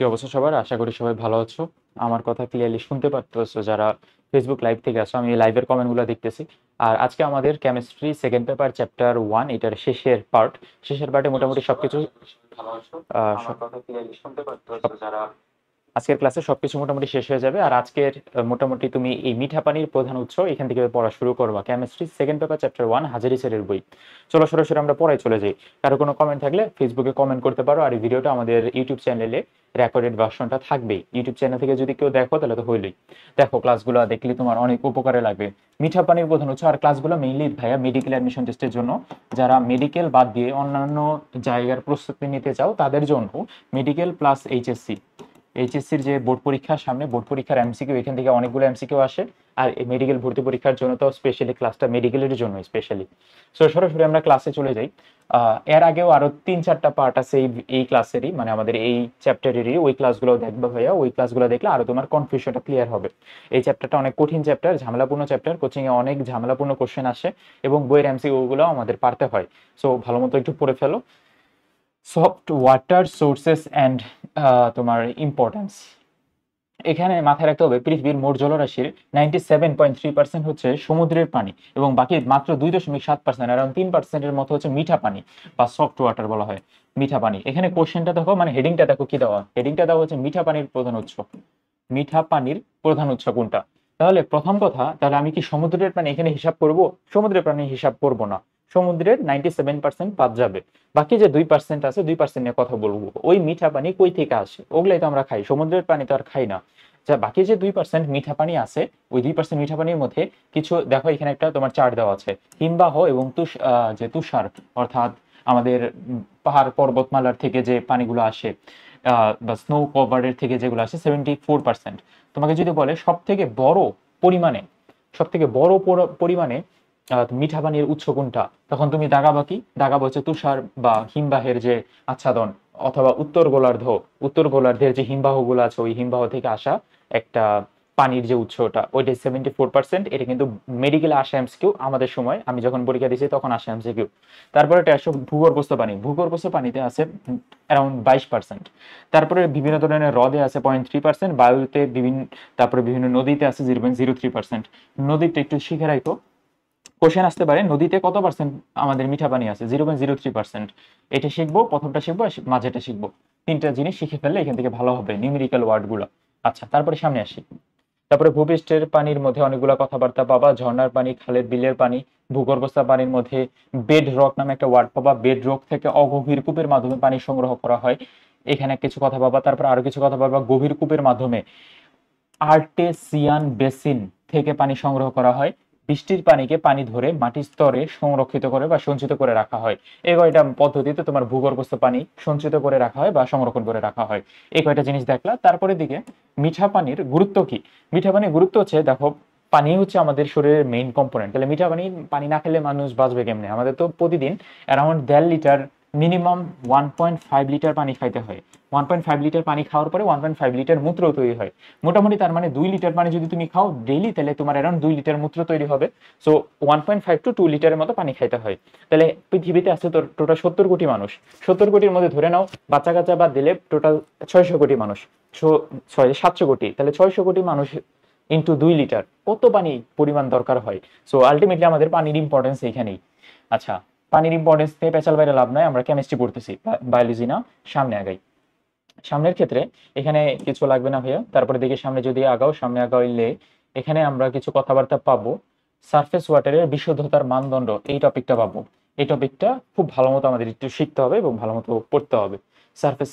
কি অবস্থা সবার? আশা করি সবাই ভালো আছো। আমার কথা ক্লিয়ারলি শুনতে পারতেছো যারা ফেসবুক লাইভ থেকে আছো। আমি লাইভের কমেন্টগুলো দেখতেছি। আর আজকে আমাদের কেমিস্ট্রি সেকেন্ড পেপার চ্যাপ্টার 1 এটার শেষের পার্টে মোটামুটি সবকিছু ভালো আছো? সব আমার কথা ক্লিয়ারলি শুনতে সব পারতেছো যারা আজকের ক্লাসে সবকিছু মোটামুটি শেষ হয়ে যাবে। আর আজকের মোটামুটি তুমি এই মিঠা পানির প্রধান উৎস এখান থেকে পড়া শুরু করবা। কেমিস্ট্রি সেকেন্ড পেপার চ্যাপ্টার 1 হাজারি স্যারের বই। চলো সরাসরি আমরা পড়ায় চলে যাই। কারো কোনো কমেন্ট থাকলে ফেসবুকে কমেন্ট করতে পারো। আর এই ভিডিওটা আমাদের ইউটিউব চ্যানেলে রেকর্ডেড ভার্সনটা থাকবেই। ইউটিউব চ্যানেল থেকে যদি কেউ দেখো তাহলে তো হইলই। দেখো ক্লাসগুলো দেখলে তোমার অনেক উপকারে লাগবে। মিঠা পানির প্রধান উৎস। আর ক্লাসগুলো মেইনলি ভাইয়া মেডিকেল অ্যাডমিশন টেস্টের জন্য, যারা মেডিকেল বাদ দিয়ে অন্যান্য জায়গার প্রস্তুতি নিতে চাও তাদের জন্য। মেডিকেল প্লাস এইচএসসির যে বোর্ড পরীক্ষার সামনে বোর্ড পরীক্ষার এমসিকিউ, এখান থেকে অনেকগুলো এমসিকিউ আসে। আর এই মেডিকেল ভর্তি পরীক্ষার জন্য তো স্পেশালি ক্লাসটা মেডিকেলের জন্য স্পেশালি। সো সরাসরি আমরা ক্লাসে চলে যাই। এর আগেও আরো 3-4টা পার্ট আছে এই ক্লাসেরই, মানে আমাদের এই চ্যাপ্টারেরই। ওই ক্লাসগুলো দেখবা ভাইয়া, ওই ক্লাসগুলো দেখলে আরো তোমার কনফিউশনটা ক্লিয়ার হবে। এই চ্যাপ্টারটা অনেক কঠিন চ্যাপ্টার, ঝামেলাপূর্ণ চ্যাপ্টার। কোচিং এ অনেক ঝামেলাপূর্ণ কোশ্চেন আসে এবং বইয়ের এমসিকিউ গুলো আমাদের পারতে হয়। সো ভালো মতো একটু পড়ে ফেলো। সফট ওয়াটার সোর্সেস অ্যান্ড তোমার ইম্পর্টেন্স। এখানে মাথায় রাখতে হবে পৃথিবীর মোট জলরাশির 97.3% হচ্ছে সমুদ্রের পানি এবং বাকি মাত্র 2.7%, অ্যারাউন্ড 3%-এর মতো হচ্ছে মিঠা পানি বা সফট ওয়াটার বলা হয়। মিঠা পানি, এখানে কোশ্চেনটা দেখো, মানে হেডিংটা দেখো কি দেওয়া। হেডিংটা দেওয়া হচ্ছে মিঠা পানির প্রধান উৎস। মিঠা পানির প্রধান উৎস কোনটা? তাহলে প্রথম কথা, তাহলে আমি কি সমুদ্রের পানি এখানে হিসাব করব? সমুদ্রের পানি হিসাব করব না। সমুদ্রের 97% বাদ যাবে। বাকি যে 2% আছে, 2% নিয়ে কথা বলবো। ওই মিঠা পানি কই থেকে আসে? ওগুলাই তো আমরা খাই, সমুদ্রের পানি তো আর খাই না। যা বাকি যে 2% মিঠা পানি আছে, ওই 2% মিঠা পানির মধ্যে কিছু দেখো, এখানে একটা তোমার চার্ট দেওয়া আছে। হিমবাহ এবং যে তুষার, অর্থাৎ আমাদের পাহাড় পর্বতমালার থেকে যে পানিগুলো আসে, বা স্নো কভারের থেকে যেগুলো আসে 74%। তোমাকে যদি বলে সব থেকে বড় পরিমাণে মিঠা পানির উৎস কোনটা, তখন তুমি দাগাবো হচ্ছে তুষার বা হিমবাহের যে আচ্ছাদন, অথবা উত্তর গোলার্ধের যে হিমবাহগুলো আছে, ওই হিমবাহ থেকে আসা একটা পানির যে উৎসটা, ওইটা 74%। এটা কিন্তু মেডিকেলে আসে এমসিকিউ, আমাদের সময় আমি যখন পরীক্ষা দিয়েছি তখন আসে এমসিকিউ। তারপরে এটা আসে ভূগর্ভস্থ পানিতে আছে অ্যারাউন্ড 22%। তারপরে বিভিন্ন ধরনের হ্রদে আছে 0.3%, বায়ুতে তারপরে বিভিন্ন নদীতে আছে 0.03%। নদীতে একটু শিখে রাখো, কোশ্চেন আসতে পারে নদীতে কত পার্সেন্ট আমাদের মিঠা পানি আছে, 0.03%। এটা শিখবো, প্রথমটা শিখবো আর মাঝেটা শিখবো। তিনটা জিনিস শিখে ফেললে এখান থেকে ভালো হবে নিউমেরিক্যাল ওয়ার্ড গুলো। আচ্ছা, তারপরে সামনে আসি। তারপরে ভূপৃষ্ঠের পানির মধ্যে অনেকগুলো কথাবার্তা পাবা, ঝর্ণার পানি, খালের বিলের পানি। ভূগর্ভস্থ পানির মধ্যে বেড রক নামে একটা ওয়ার্ড পাবা। বেড রক থেকে অগভীর কূপের মাধ্যমে পানি সংগ্রহ করা হয়, এখানে কিছু কথা পাবা। তারপর আরো কিছু কথা পাবা, গভীর কূপের মাধ্যমে আর্টেসিয়ান বেসিন থেকে পানি সংগ্রহ করা হয়। বৃষ্টির পানিকে পানি ধরে মাটির স্তরে সংরক্ষিত করে বা সঞ্চিত করে রাখা হয়। এই কয়টা পদ্ধতিতে তোমার ভূগর্ভস্থ পানি সঞ্চিত করে রাখা হয় বা সংরক্ষণ করে রাখা হয়। এই কয়টা জিনিস দেখলা। তারপরে দিকে মিঠা পানির গুরুত্ব কি? মিঠা পানির গুরুত্ব হচ্ছে, দেখো, পানি হচ্ছে আমাদের শরীরের মেইন কম্পোনেন্ট। তাহলে মিঠা পানি না খেলে মানুষ বাঁচবে কেমনে? আমাদের তো প্রতিদিন অ্যারাউন্ড 1.5 লিটার, মিনিমাম 1.5 লিটার পানি খাইতে হয়। 1.5 লিটার পানি খাওয়ার পরে 1.5 লিটার মূত্র তৈরি হয়। মোটামুটি তার মানে 2 লিটার পানি যদি তুমি খাও ডেইলি, তাহলে তোমার অ্যারাউন্ড 2 লিটার মূত্র তৈরি হবে। সো 1.5 to 2 লিটারের মতো পানি খাইতে হয়। তাহলে পৃথিবীতে আছে তোর টোটাল 70 কোটি মানুষ। 70 কোটির মধ্যে ধরে নাও বাচ্চা কাচ্চা বাদ দিলে টোটাল 600 কোটি মানুষ। 700 কোটি, তাহলে 600 কোটি মানুষ ইন্টু 2 লিটার, কত পানি পরিমাণ দরকার হয়? সো আলটিমেটলি আমাদের পানির ইম্পর্টেন্স এইখানেই। আচ্ছা, পানির ইম্পর্টেন্স নিয়ে পেঁচাল বাইরে লাভ নাই, আমরা কেমিস্ট্রি পড়তেছি, বায়োলজি না। সামনে আগাই। সামনের ক্ষেত্রে এখানে কিছু লাগবে না ভাইয়া। তারপরে দেখি সামনে যদি সামনে আগাইলে এখানে আমরা কিছু কথাবার্তা পাবো। সারফেস ওয়াটারের বিশুদ্ধতার মানদণ্ড, এই টপিকটা পাবো। এই টপিকটা খুব ভালো মতো আমাদের একটু শিখতে হবে এবং ভালো মতো পড়তে হবে। সারফেস,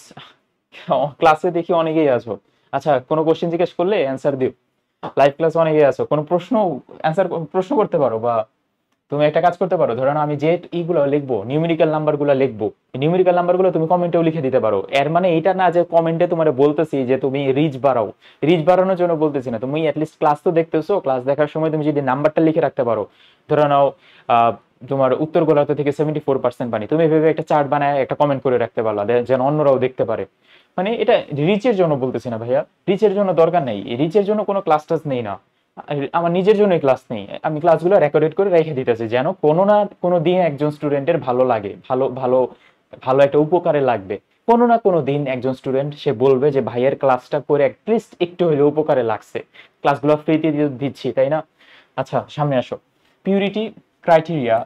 ক্লাসে দেখি অনেকেই আছো। আচ্ছা, কোনো কোশ্চেন জিজ্ঞেস করলে অ্যান্সার দিও। লাইভ ক্লাসে অনেকেই আছো, কোনো প্রশ্ন করতে পারো, বা তুমি একটা কাজ করতে পারো। ধরো না, আমি যে এইগুলো লিখবো, নিউমেরিক্যাল নাম্বারগুলো লিখবো, নিউমেরিক্যাল নাম্বারগুলো তুমি কমেন্টেও লিখে দিতে পারো। এর মানে এটা না যে কমেন্টে তোমার বলতেছি যে তুমি রিচ বাড়াও। রিচ বাড়ানোর জন্য বলতেছি না, তুমি অ্যাটলিস্ট ক্লাস তো দেখতেছো, ক্লাস দেখার সময় তুমি যদি নাম্বারটা লিখে রাখতে পারো। ধরো নাও, তোমার উত্তর গোলার্ধ থেকে 74% পানি, তুমি ভেবে একটা চার্ট বানায় একটা কমেন্ট করে রাখতে পারলা, যেন অন্যরাও দেখতে পারে। মানে এটা রিচের জন্য বলতেছি না ভাইয়া, রিচের জন্য দরকার নেই, রিচের জন্য কোনো ক্লাস টাস নেই না। আমার নিজের জন্য ক্লাস নেই, আমি ক্লাসগুলো রেকর্ডেড করে রেখে দিতেছি, যেন কোনো না কোনো দিন একজন স্টুডেন্টের ভালো লাগে, ভালো ভালো ভালো একটা উপকারে লাগবে। কোনো না কোনো দিন একজন স্টুডেন্ট সে বলবে যে ভাইয়ের ক্লাসটা করে অ্যাটলিস্ট একটু হলেও উপকারে লাগছে, ক্লাসগুলো ফ্রিতে দিচ্ছি তাই না। আচ্ছা সামনে আসো। পিউরিটি ক্রাইটেরিয়া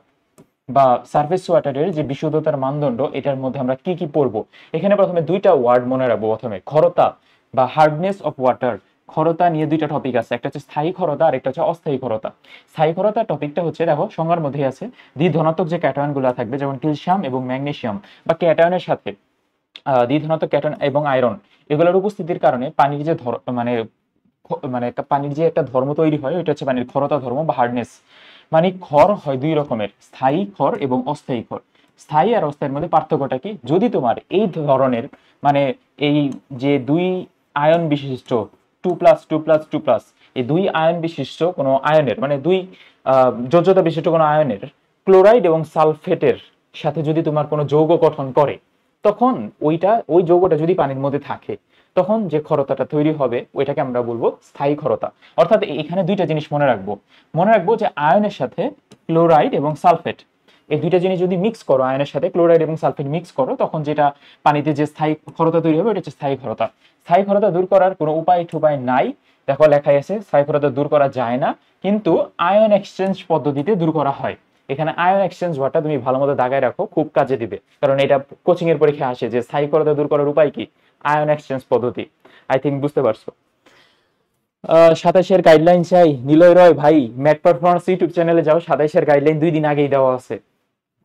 বা সারফেস ওয়াটারের যে বিশুদ্ধতার মানদণ্ড, এটার মধ্যে আমরা কি কি পড়বো। এখানে প্রথমে দুইটা ওয়ার্ড মনে রাখবো। প্রথমে খরতা বা হার্ডনেস অফ ওয়াটার। খরতা নিয়ে দুইটা টপিক আছে, একটা হচ্ছে স্থায়ী খরতা আর একটা হচ্ছে অস্থায়ী খরতা। স্থায়ী খরতা টপিকটা হচ্ছে, দেখো সংজ্ঞার মধ্যে আছে দ্বিধনাত্মক যে ক্যাটায়নগুলো থাকবে যেমন ক্যালসিয়াম এবং ম্যাগনেসিয়াম, বা ক্যাটায়নের সাথে দ্বিধনাত্মক ক্যাটায়ন এবং আয়রন, এগুলোর উপস্থিতির কারণে পানির যে মানে মানে পানির যে একটা ধর্ম তৈরি হয়, ওইটা হচ্ছে পানির খরতা ধর্ম বা হার্ডনেস। মানে ক্ষর হয় দুই রকমের, স্থায়ী ক্ষর এবং অস্থায়ী ক্ষর। স্থায়ী আর অস্থায়ীর মধ্যে পার্থক্যটা কি, যদি তোমার এই ধরনের মানে এই যে দুই আয়ন বিশিষ্ট 2+2+2+, এই দুই আয়ন বিশিষ্ট কোনো আয়নের মানে দুই যোজ্যতা বিশিষ্ট কোনো আয়নের ক্লোরাইড এবং সালফেটের সাথে যদি তোমার কোনো যৌগ গঠন করে, তখন ওই যৌগটা যদি পানির মধ্যে থাকে, তখন যে খরতাটা তৈরি হবে ওইটাকে আমরা বলবো স্থায়ী খরতা। অর্থাৎ এখানে দুইটা জিনিস মনে রাখবো যে আয়নের সাথে ক্লোরাইড এবং সালফেট, এই দুইটা জিনিস যদি মিক্স করো, আয়নের সাথে ক্লোরাইড এবং সালফেট মিক্স করো, তখন যেটা পানিতে যে স্থায়ী খরতা তৈরি হবে ওটা হচ্ছে স্থায়ী খরতা। স্থায়ী খরতা দূর করার কোনো উপায় নাই। দেখো লেখাই আছে স্থায়ী খরতা দূর করা যায় না, কিন্তু আয়ন এক্সচেঞ্জ পদ্ধতিতে দূর করা হয়। এখানে আয়ন এক্সচেঞ্জ ওয়ার্ডটা তুমি ভালো মতো দাগায় রাখো, খুব কাজে দিবে, কারণ এটা কোচিং এর পরীক্ষায় আসে যে স্থায়ী খরতা দূর করার উপায় কি, আয়ন এক্সচেঞ্জ পদ্ধতি। আই থিঙ্ক বুঝতে পারছো। 27-এর গাইডলাইন চাই, নিলয় রয় ভাই ম্যাথ পারফরমেন্স ইউটিউব চ্যানেলে যাও, 27-এর গাইডলাইন 2 দিন আগেই দেওয়া আছে,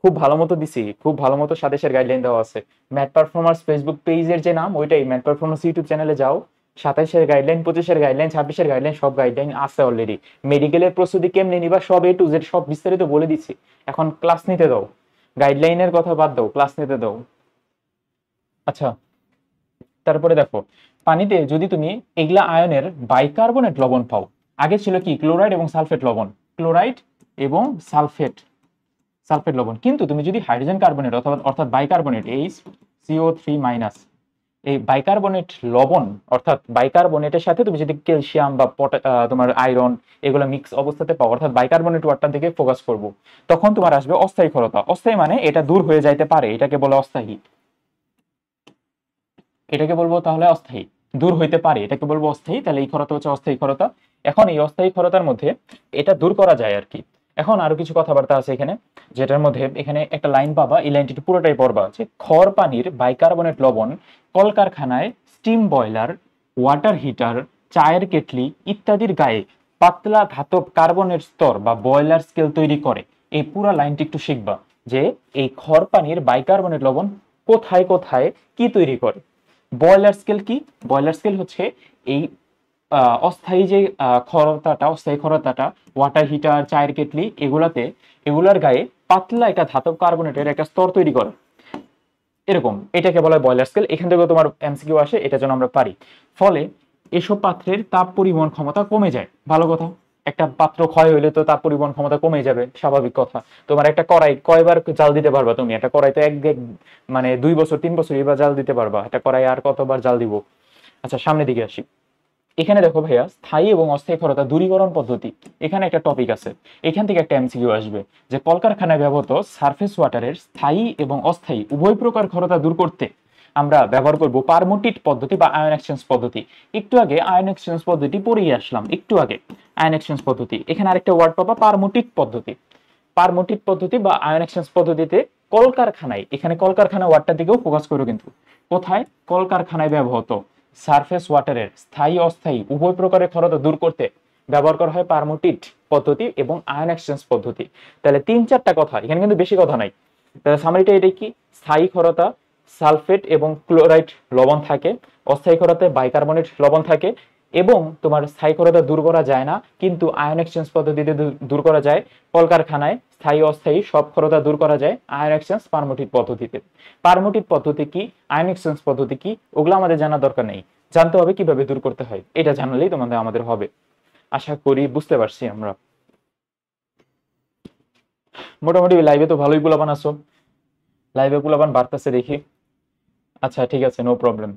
খুব ভালো মতো দিছি, খুব ভালো মতো 27-এর গাইডলাইন দেওয়া আছে। ম্যাথ পারফরমেন্স ফেসবুক পেজের যে নাম ওইটাই, ম্যাথ পারফরমেন্স ইউটিউব চ্যানেলে যাও, 27-এর গাইডলাইন, 25-এর গাইডলাইন, 26-এর গাইডলাইন, সব গাইডলাইন আছে অলরেডি। মেডিকেলের প্রস্তুতি কেমনে নিবা সব A to Z সব বিস্তারিত বলে দিচ্ছি, এখন ক্লাস নিতে দাও, গাইডলাইনের কথা বাদ দাও, ক্লাস নিতে দাও। আচ্ছা তারপরে দেখো, পানিতে যদি তুমি এগুলা আয়নের বাইকার্বনেট লবণ পাও, আগে ছিল কি ক্লোরাইড এবং সালফেট লবণ, ক্লোরাইড এবং সালফেট লবণ, কিন্তু তুমি যদি হাইড্রোজেন কার্বনেট অর্থাৎ বাইকার্বনেট HCO3- এই বাইকার্বনেট লবণ অর্থাৎ বাইকার্বনেটের সাথে তুমি যদি ক্যালসিয়াম বা তোমার আয়রন এগুলো মিক্স অবস্থাতে পাও, অর্থাৎ বাইকার্বনেট ওয়াটার দিকে ফোকাস করব, তখন তোমার আসবে অস্থায়ী খরতা। অস্থায়ী মানে এটা দূর হয়ে যাইতে পারে, এটাকে বলে অস্থায়ী, এটাকে বলবো তাহলে অস্থায়ী, দূর হইতে পারে এটাকে বলবো অস্থায়ী, তাহলে এই খরতা হচ্ছে অস্থায়ী খরতা। এখন এই অস্থায়ী খরতার মধ্যে এটা দূর করা যায় আর কি। এখন আরো কিছু কথাবার্তা আছে এখানে, যেটার মধ্যে এখানে একটা লাইন পাবা, এই লাইনটি পুরোটাই পড়বা, যে খর পানির বাইকার্বনেট লবণ কলকারখানায়, স্টিম বয়লার, ওয়াটার হিটার, চায়ের কেটলি ইত্যাদির গায়ে পাতলা ধাতব কার্বনের স্তর বা বয়লার স্কেল তৈরি করে। এই পুরো লাইনটি একটু শিখবা, যে এই খর পানির বাইকার্বনেট লবণ কোথায় কোথায় কি তৈরি করে। বয়লার স্কেল কি, বয়লার স্কেল হচ্ছে এই অস্থায়ী যে অস্থায়ী খরতাটা ওয়াটার হিটার, চায়ের কেটলি এগুলার গায়ে পাতলা একটা ধাতব কার্বনেটের একটা স্তর তৈরি করে, এরকম, এটাকে বলা হয় বয়লার স্কেল। এখান থেকে তোমার এমসিকিউ আসে, এটা যেন আমরা পারি। ফলে এসব পাত্রের তাপ পরিবহন ক্ষমতা কমে যায়। ভালো কথা, একটা পাত্র ক্ষয় হইলে তো তাপ পরিবহন ক্ষমতা কমে যাবে, স্বাভাবিক কথা। তোমার একটা কড়াই কয়বার জাল দিতে পারবা তুমি, একটা কড়াই তো মানে 2 বছর 3 বছর এবার জাল দিতে পারবা, একটা কড়াই আর কতবার জাল দিব। আচ্ছা সামনের দিকে আসি। এখানে দেখো ভাইয়া, স্থায়ী এবং অস্থায়ী খরতা দূরীকরণ পদ্ধতি, এখানে একটা টপিক আছে, এখান থেকে একটা এমসিকিউ আসবে, যে কলকারখানায় ব্যবহৃত সারফেস ওয়াটারের স্থায়ী এবং অস্থায়ী উভয় প্রকার খরতা দূর করতে আমরা ব্যবহার করব পারমুটিট পদ্ধতি বা আয়ন এক্সচেঞ্জ পদ্ধতি। একটু আগে আয়ন এক্সচেঞ্জ পদ্ধতি পড়েই আসলাম, একটু আগে আয়ন এক্সচেঞ্জ পদ্ধতি, এখানে আরেকটা ওয়ার্ড পাবা পারমুটিট পদ্ধতি। পারমুটিট পদ্ধতি বা আয়ন এক্সচেঞ্জ পদ্ধতিতে কলকারখানায়, এখানে কলকারখানা ওয়ার্ডটার দিকেও ফোকাস করো, কিন্তু কোথায়, কলকারখানায় ব্যবহৃত সারফেস ওয়াটারের স্থায়ী অস্থায়ী উভয় প্রকারের খরতা দূর করতে ব্যবহার করা হয় পারমুটিট পদ্ধতি এবং আয়ন এক্সচেঞ্জ পদ্ধতি। তাহলে 3-4টা কথা, এখানে কিন্তু বেশি কথা নাই। তাহলে সামারিটা এটাই কি, স্থায়ী খরতা সালফেট এবং ক্লোরাইড লবণ থাকে, অস্থায়ী খরতায় বাইকার্বনেট লবণ থাকে, এবং তোমার স্থায়ী খরতা দূর করা যায় না, কিন্তু আয়ন এক্সচেঞ্জ পদ্ধতিতে দূর করা যায়। কলকারখানায় স্থায়ী অস্থায়ী সব খরতা দূর করা যায় আয়ন এক্সচেঞ্জ পারমুটিট পদ্ধতিতে। পারমুটিট পদ্ধতি কি, আয়ন এক্সচেঞ্জ পদ্ধতি কি, ওগুলো আমাদের জানার দরকার নেই, জানতে হবে কিভাবে দূর করতে হয়, এটা জানলেই আমাদের হবে। আশা করি বুঝতে পারছি আমরা। মোটামুটি লাইভে তো ভালোই পোলাপান আসো, লাইভে পোলাপান বাড়তেছে দেখি। আচ্ছা ঠিক আছে, নো প্রবলেম।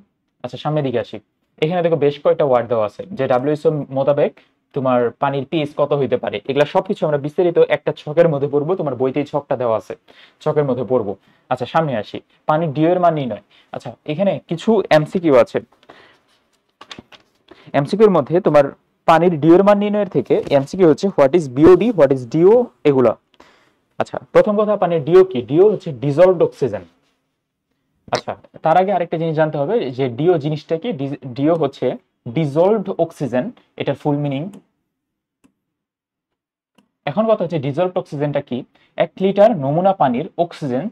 আচ্ছা সামনের দিকে আসি। এখানে দেখো বেশ কয়েকটা ওয়ার্ড দেওয়া আছে, যে WHO মোতাবেক তোমার পানির পিএইচ কত হইতে পারে, এগুলা সবকিছু আমরা বিস্তারিত একটা ছকের মধ্যে পড়বো, তোমার বইতেই ছকটা দেওয়া আছে, ছকের মধ্যে পড়বো। আচ্ছা সামনে আসি, পানির ডিও এর মান নির্ণয়। আচ্ছা এখানে কিছু এমসিকিউ আছে, এমসিকিউ এর মধ্যে তোমার পানির ডিও এর মান নির্ণয়ের থেকে এমসিকিউ হচ্ছে what is BOD, what is DO, এগুলা। আচ্ছা প্রথম কথা, পানির ডিও কি? ডিও হচ্ছে ডিজলভড অক্সিজেন। আচ্ছা তার আগে আরেকটা জিনিস জানতে হবে যে ডিও জিনিসটা কি। ডিও হচ্ছে ডিজলভড অক্সিজেন, এটার ফুল মিনিং। এখন কথা হচ্ছে ডিজলভড অক্সিজেনটা কি। 1 লিটার নমুনা পানির অক্সিজেন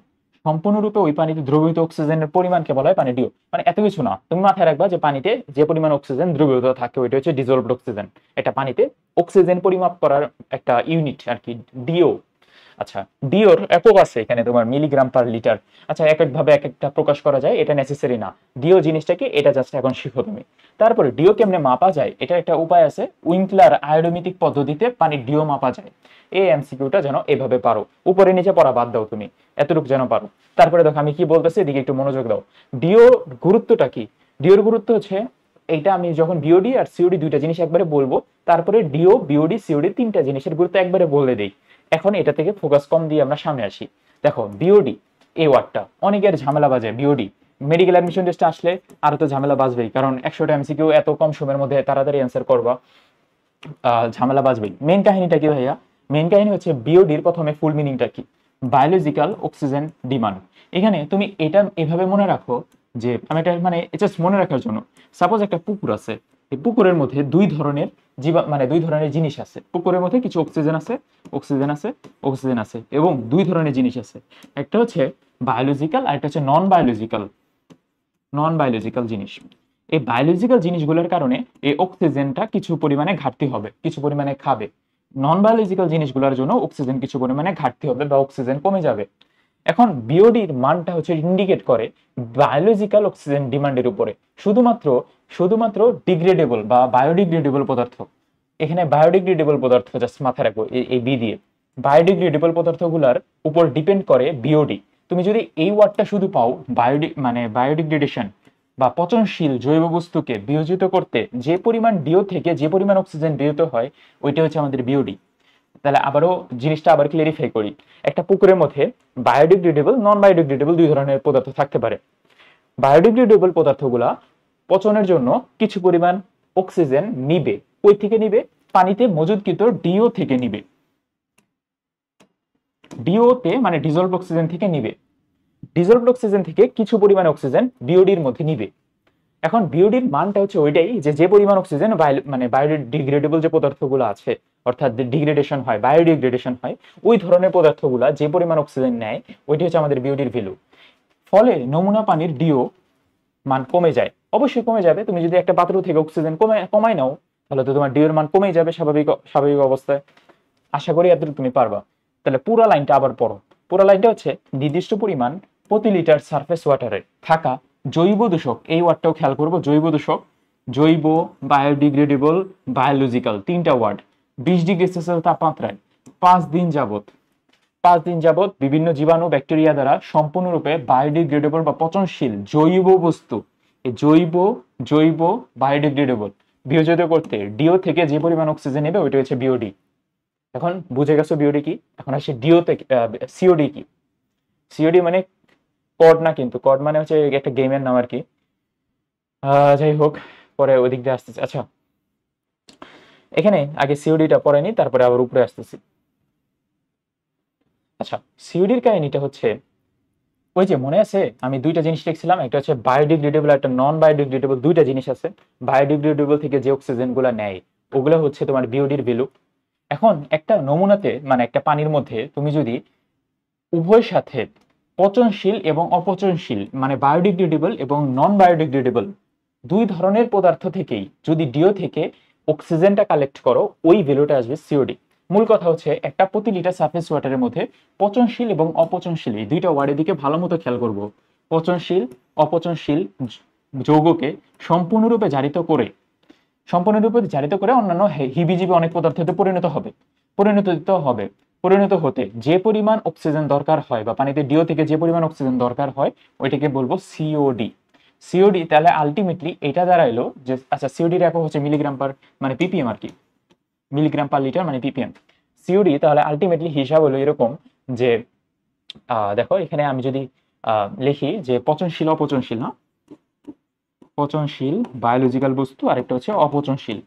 সম্পূর্ণরূপে ওই পানিতে দ্রবীভূত অক্সিজেনের পরিমাণকে বলা হয় পানি ডিও। মানে এত কিছু না, তুমি মাথায় রাখবা যে পানিতে যে পরিমাণ অক্সিজেন দ্রবীভূত থাকে ওইটা হচ্ছে ডিজলভড অক্সিজেন। এটা পানিতে অক্সিজেন পরিমাপ করার একটা ইউনিট আর কি, ডিও। আচ্ছা ডিওর একক আছে এখানে তোমার মিলিগ্রাম পার লিটার। আচ্ছা এক একভাবে এক একটা প্রকাশ করা যায়, এটা নেসেসারি না। ডিও জিনিসটা কি এটা জাস্ট এখন শিখো তুমি। তারপরে ডিও কেমনে মাপা যায়, এটা একটা উপায় আছে, উইঙ্কলার আয়োডোমেট্রিক পদ্ধতিতে পানির ডিও মাপা যায়। এই এমসিকিউটা যেন এভাবে পারো, উপরে নিচে পড়া বাদ দাও তুমি, এতটুকু যেন পারো। তারপরে দেখো আমি কি বলতেছি, এদিকে একটু মনোযোগ দাও। ডিও গুরুত্বটা কি? ডিওর গুরুত্ব হচ্ছে এইটা, আমি যখন বিওডি আর সিওডি দুইটা জিনিস একবারে বলবো, তারপরে ডিও বিওডি সিওডি তিনটা জিনিসের গুরুত্ব একবারে বলে দেই। এখন এটা থেকে ফোকাস কম দিয়ে আমরা সামনে আসি। দেখো বিওডি, এই ওয়ার্ডটা অনেকের ঝামেলা বাজে। বিওডি মেডিকেল অ্যাডমিশন টেস্টে আসলে আরো তো ঝামেলা বাজবেই, কারণ 100টা এমসিকিউ এত কম সময়ের মধ্যে তাড়াতাড়ি অ্যান্সার করবা, ঝামেলা বাজবেই। মেইন কাহিনীটা কি ভাইয়া? মেইন কাহিনী হচ্ছে বিওডির প্রথমে ফুল মিনিংটা কি, বায়োলজিক্যাল অক্সিজেন ডিমান্ড। এখানে তুমি এটা এভাবে মনে রাখো যে, আমি এটা মানে জাস্ট মনে রাখার জন্য, সাপোজ একটা পুকুর আছে, এই পুকুরের মধ্যে দুই ধরনের মানে দুই ধরনের জিনিস আছে। পুকুরের মধ্যে কিছু অক্সিজেন আছে, অক্সিজেন আছে, অক্সিজেন আছে, এবং দুই ধরনের জিনিস আছে, একটা হচ্ছে বায়োলজিক্যাল আর একটা হচ্ছে নন বায়োলজিক্যাল। নন বায়োলজিক্যাল জিনিস, এই বায়োলজিক্যাল জিনিসগুলোর কারণে এই অক্সিজেনটা কিছু পরিমাণে ঘাটতি হবে, কিছু পরিমাণে খাবে। নন বায়োলজিক্যাল জিনিসগুলোর জন্য অক্সিজেন কিছু পরিমাণে ঘাটতি হবে বা অক্সিজেন কমে যাবে। এখন বিওডির মানটা হচ্ছে ইন্ডিকেট করে বায়োলজিক্যাল অক্সিজেন ডিমান্ডের উপরে। শুধুমাত্র শুধুমাত্র ডিগ্রেডেবল বা বায়োডিগ্রেডেবল পদার্থ, এখানে বায়োডিগ্রেডেবল পদার্থ জাস্ট মাথায় রাখবো এই বি দিয়ে, বায়োডিগ্রেডেবল পদার্থগুলোর উপর ডিপেন্ড করে বিওডি। তুমি যদি এই ওয়ার্ডটা শুধু পাও, মানে বায়োডিগ্রেডেশন বা পচনশীল জৈব বস্তুকে বিয়োজিত করতে যে পরিমাণ ডিও থেকে যে পরিমাণ অক্সিজেন বিয়োজিত হয়, ওইটা হচ্ছে আমাদের বিওডি। তাহলে আবারও জিনিসটা আবার ক্লিয়ারিফাই করি। একটা পুকুরের মধ্যে বায়োডিগ্রেডেবল নন বায়োডিগ্রেডেবল দুই ধরনের পদার্থ থাকতে পারে। বায়োডিগ্রেডেবল পদার্থগুলা পচনের জন্য কিছু পরিমাণ অক্সিজেন নিবে। কই থেকে নিবে? পানিতে মজুদকৃত ডিও থেকে নিবে। ডিওতে মানে ডিজলভড অক্সিজেন থেকে নিবে। ডিজলভড অক্সিজেন থেকে কিছু পরিমাণ অক্সিজেন বিওডির মধ্যে নিবে। এখন বিওডির মানটা হচ্ছে ওইটাই যে যে পরিমাণ অক্সিজেন মানে বায়োডিগ্রেডেবল যে পদার্থগুলো আছে, অর্থাৎ ডিগ্রেডেশন হয়, বায়োডিগ্রেডেশন হয়, ওই ধরনের পদার্থগুলো যে পরিমাণ অক্সিজেন নেয়, ওইটা হচ্ছে আমাদের বিওডির ভ্যালু। ফলে নমুনা পানির ডিও মান কমে যায়, অবশ্যই কমে যাবে। তুমি যদি একটা পাত্র থেকে অক্সিজেন কমাই নাও, তাহলে তো তোমার ডিওর মান কমেই যাবে স্বাভাবিক অবস্থায়। আশা করি এতটুকু তুমি পারবা। তাহলে পুরো লাইনটা আবার পড়ো। পুরো লাইনটা হচ্ছে নির্দিষ্ট পরিমাণ প্রতি লিটার সারফেস ওয়াটারে থাকা জৈব দূষক, এই ওয়ার্ডটাও খেয়াল করবো, জৈব দূষক, জৈব, বায়োডিগ্রেডেবল, বায়োলজিক্যাল, তিনটা ওয়ার্ড। 20 ডিগ্রি সেলসিয়াস তাপমাত্রায় 5 দিন যাবত বিভিন্ন জীবাণু ব্যাকটেরিয়া দ্বারা সম্পূর্ণরূপে বায়োডিগ্রেডেবল বা পচনশীল জৈব বস্তু, এই জৈব বায়োডিগ্রেডেবল বিয়োজিত করতে ডিও থেকে যে পরিমাণ অক্সিজেন নেবে ওইটা হচ্ছে বিওডি। এখন বুঝে গেছো বিওডি কি? এখন আসে ডিও থেকে সিওডি কি। সিওডি মানে কড না, কিন্তু কড মানে হচ্ছে একটা গেমের নাম আর কি। যাই হোক, পরে ওই দিক দিয়ে আসতেছি। আচ্ছা এখানে আগে সিওডিটা পরে নি, তারপরে আবার উপরে আসতেছি। আচ্ছা সিওডির কাহিনীটা হচ্ছে, ওই যে মনে আছে আমি দুইটা জিনিস লিখছিলাম, একটা হচ্ছে বায়োডিগ্রেডেবল, একটা নন বায়োডিগ্রেডেবল, দুইটা জিনিস আছে। বায়োডিগ্রেডেবল থেকে যে অক্সিজেন গুলা নেয় ওগুলো হচ্ছে তোমার বিওডির ভ্যালু। এখন একটা নমুনাতে মানে একটা পানির মধ্যে তুমি যদি উভয় সাথে পচনশীল এবং অপচনশীল মানে বায়োডিগ্রেডেবল এবং নন বায়োডিগ্রেডেবল দুই ধরনের পদার্থ থেকেই যদি ডিও থেকে অক্সিজেনটা কালেক্ট করো, ওই ভ্যালুটা আসবে সিওডি। মূল কথা হচ্ছে একটা প্রতি লিটার সারফেস ওয়াটারের মধ্যে পচনশীল এবং অপচনশীল এই দুইটা ওয়ার্ডের দিকে ভালো মতো খেয়াল করব। পচনশীল অপচনশীল যৌগকে সম্পূর্ণরূপে জারিত করে অন্যান্য হিবিজিবি অনেক পদার্থতে পরিণত হতে যে পরিমাণ অক্সিজেন দরকার হয় বা পানিতে ডিও থেকে যে পরিমাণ অক্সিজেন দরকার হয় ওইটাকে বলবো সিওডি। তাহলে আলটিমেটলি এটা দাঁড়াইলো যে, আচ্ছা সিওডির একক হচ্ছে মিলিগ্রাম পার মানে পিপিএম আর কি। মিলিগ্রাম পার লিটার মানে ppm। সিওডি তাহলে আলটিমেটলি হিসাব হলো এরকম যে দেখো এখানে আমি যদি লিখি যে পচনশীল অপচনশীল, না পচনশীল বায়োলজিক্যাল বস্তু, আরেকটা হচ্ছে অপচনশীল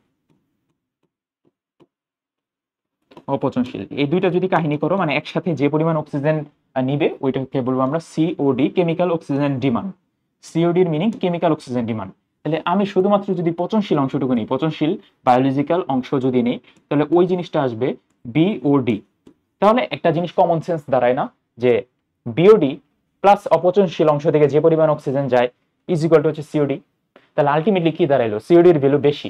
অপচনশীল, এই দুইটা যদি কাহিনী করো মানে একসাথে যে পরিমাণ অক্সিজেন নিবে ওইটাকে বলবো আমরা সিওডি, কেমিক্যাল অক্সিজেন ডিমান্ড। সিওডির মিনিং কেমিক্যাল অক্সিজেন ডিমান্ড। তাহলে আমি শুধুমাত্র যদি পচনশীল অংশটুকু নিই, পচনশীল বায়োলজিক্যাল অংশ যদি নিই, তাহলে ওই জিনিসটা আসবে বিওডি। তাহলে একটা জিনিস কমন সেন্স দাঁড়ায় না যে বিওডি প্লাস অপচনশীল অংশ থেকে যে পরিমাণ অক্সিজেন যায় ইজ ইকুয়াল টু হচ্ছে সিওডি। তাহলে আলটিমেটলি কি দাঁড়াইলো, সিওডির ভ্যালু বেশি,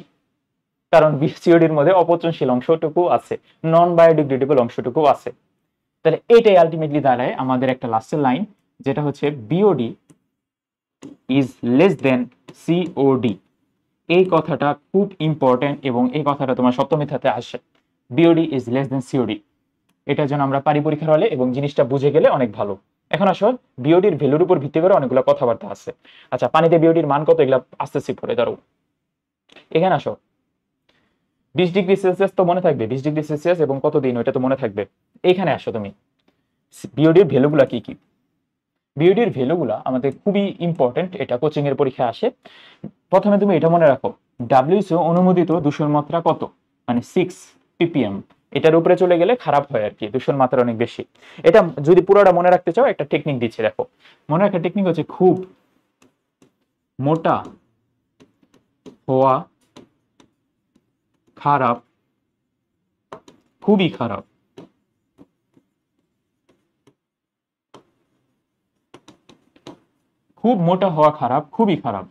কারণ সিওডির মধ্যে অপচনশীল অংশটুকু আছে, নন বায়োডিগ্রেডেবল অংশটুকু আছে। তাহলে এইটাই আলটিমেটলি দাঁড়ায় আমাদের একটা লাস্টের লাইন, যেটা হচ্ছে BOD is less than COD. এই কথাটা খুব ইম্পর্টেন্ট এবং এই কথাটা তোমার সপ্তম মিথ্যাতে আসে, BOD is less than COD. এটা যেন আমরা পারি পরীক্ষার হলে, এবং জিনিসটা বুঝে গেলে অনেক ভালো। এখন আসল বিওডির ভ্যালুর উপর ভিত্তি করে অনেকগুলো কথাবার্তা আছে। আচ্ছা, পানিতে বিওডির মান কত এগুলা আস্তে আস্তে করে ধরো। এখানে আসো, 20°C তো মনে থাকবে, 20°C এবং কতদিন ওইটা তো মনে থাকবে। এইখানে আসো তুমি, বিওডির ভ্যালুগুলা কি কি। বিওডির ভ্যালুগুলা আমাদের খুবই ইম্পর্টেন্ট, এটা কোচিং এর পরীক্ষা আসে। প্রথমে তুমি এটা মনে রাখো, ডাব্লিউএইচও অনুমোদিত দূষণ মাত্রা কত, মানে 6 ppm। এটার উপরে চলে গেলে খারাপ হয় আর কি, দূষণ মাত্রা অনেক বেশি। এটা যদি পুরোটা মনে রাখতে চাও, একটা টেকনিক দিচ্ছে দেখো। মনে রাখার টেকনিক হচ্ছে খুব মোটা হওয়া খারাপ, খুবই খারাপ, খুব মোটা হওয়া খারাপ, খুবই খারাপ,